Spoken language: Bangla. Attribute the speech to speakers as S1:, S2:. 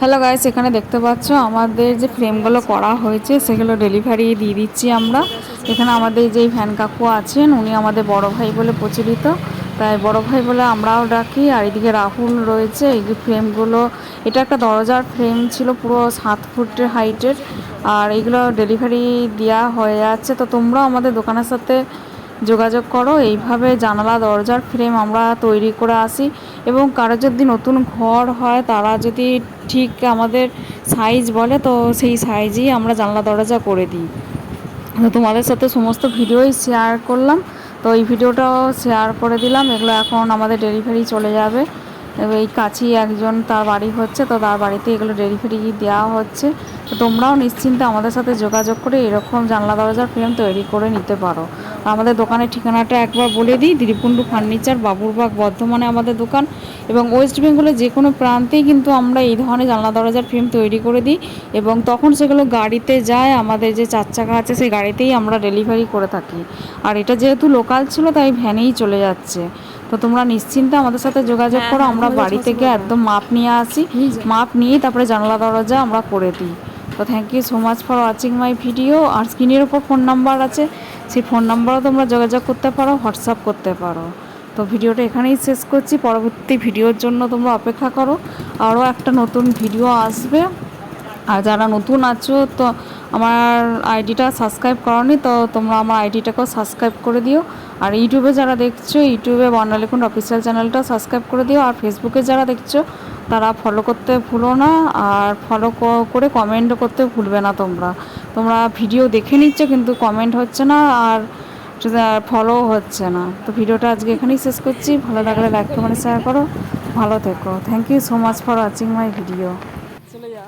S1: হ্যালো গাইস, এখানে দেখতে পাচ্ছ আমাদের যে ফ্রেমগুলো করা হয়েছে সেগুলো ডেলিভারি দিয়ে দিচ্ছি আমরা। এখানে আমাদের যেই ভ্যান কাকু আছেন উনি আমাদের বড় ভাই বলে প্রচলিত, তাই বড় ভাই বলে আমরাও ডাকি। আর এদিকে রাহুল রয়েছে। এই যে ফ্রেমগুলো, এটা একটা দরজার ফ্রেম ছিল পুরো 7 ফুটের হাইটের, আর এইগুলো ডেলিভারি দেওয়া হয়ে যাচ্ছে। তো তোমরাও আমাদের দোকানের সাথে যোগাযোগ করো। এইভাবে জানালা দরজার ফ্রেম আমরা তৈরি করে আসি, এবং কারো যদি নতুন ঘর হয় তারা যদি ঠিক আমাদের সাইজ বলে তো সেই সাইজেই আমরা জানলা দরজা করে দিই। তো তোমাদের সাথে সমস্ত ভিডিওই শেয়ার করলাম, তো এই ভিডিওটাও শেয়ার করে দিলাম। এগুলো এখন আমাদের ডেলিভারি চলে যাবে। এই কাছেই একজন তার বাড়ি হচ্ছে, তো তার বাড়িতে এগুলো ডেলিভারি দেওয়া হচ্ছে। তো তোমরাও নিশ্চিন্তে আমাদের সাথে যোগাযোগ করে এরকম জানলা দরজার ফ্রেম তৈরি করে নিতে পারো। আমাদের দোকানের ঠিকানাটা একবার বলে দিই, দিলীপকুণ্ডু ফার্নিচার, বাবুরবাগ, বর্ধমানে আমাদের দোকান। এবং ওয়েস্ট বেঙ্গলের যে কোনো প্রান্তেই কিন্তু আমরা এই ধরনের জানলা দরজার ফ্রেম তৈরি করে দিই, এবং তখন সেগুলো গাড়িতে যায়। আমাদের যে 4 চাকা আছে সেই গাড়িতেই আমরা ডেলিভারি করে থাকি। আর এটা যেহেতু লোকাল ছিল তাই ভ্যানেই চলে যাচ্ছে। তো তোমরা নিশ্চিন্তে আমাদের সাথে যোগাযোগ করো। আমরা বাড়ি থেকে একদম মাপ নিয়ে আসি, মাপ নিয়েই তারপরে জানলা দরজা আমরা করে দিই। তো thank you so much for watching my video. আর স্ক্রিনের ওপর ফোন নাম্বার আছে, সেই ফোন নাম্বারও তোমরা যোগাযোগ করতে পারো, হোয়াটসঅ্যাপ করতে পারো। তো ভিডিওটা এখানেই শেষ করছি। পরবর্তী ভিডিওর জন্য তোমরা অপেক্ষা করো, আরও একটা নতুন ভিডিও আসবে। আর যারা নতুন আছো তো আমার আইডিটা সাবস্ক্রাইব করোনি, তো তোমরা আমার আইডিটাকেও সাবস্ক্রাইব করে দিও। আর ইউটিউবে যারা দেখছো, ইউটিউবে বর্ণালীকুণ্ড অফিসিয়াল চ্যানেলটাও সাবস্ক্রাইব করে দিও। আর ফেসবুকে যারা দেখছো তারা ফলো করতে ভুলো না, আর ফলো করে কমেন্টও করতে ভুলবে না। তোমরা তোমরা ভিডিও দেখে নিচ্ছ কিন্তু কমেন্ট হচ্ছে না, আর ফলো হচ্ছে না। তো ভিডিওটা আজকে এখানেই শেষ করছি। ভালো লাগলে লাইক কমেন্ট শেয়ার করো। ভালো থেকো। Thank you so much for watching my video. চলে যা।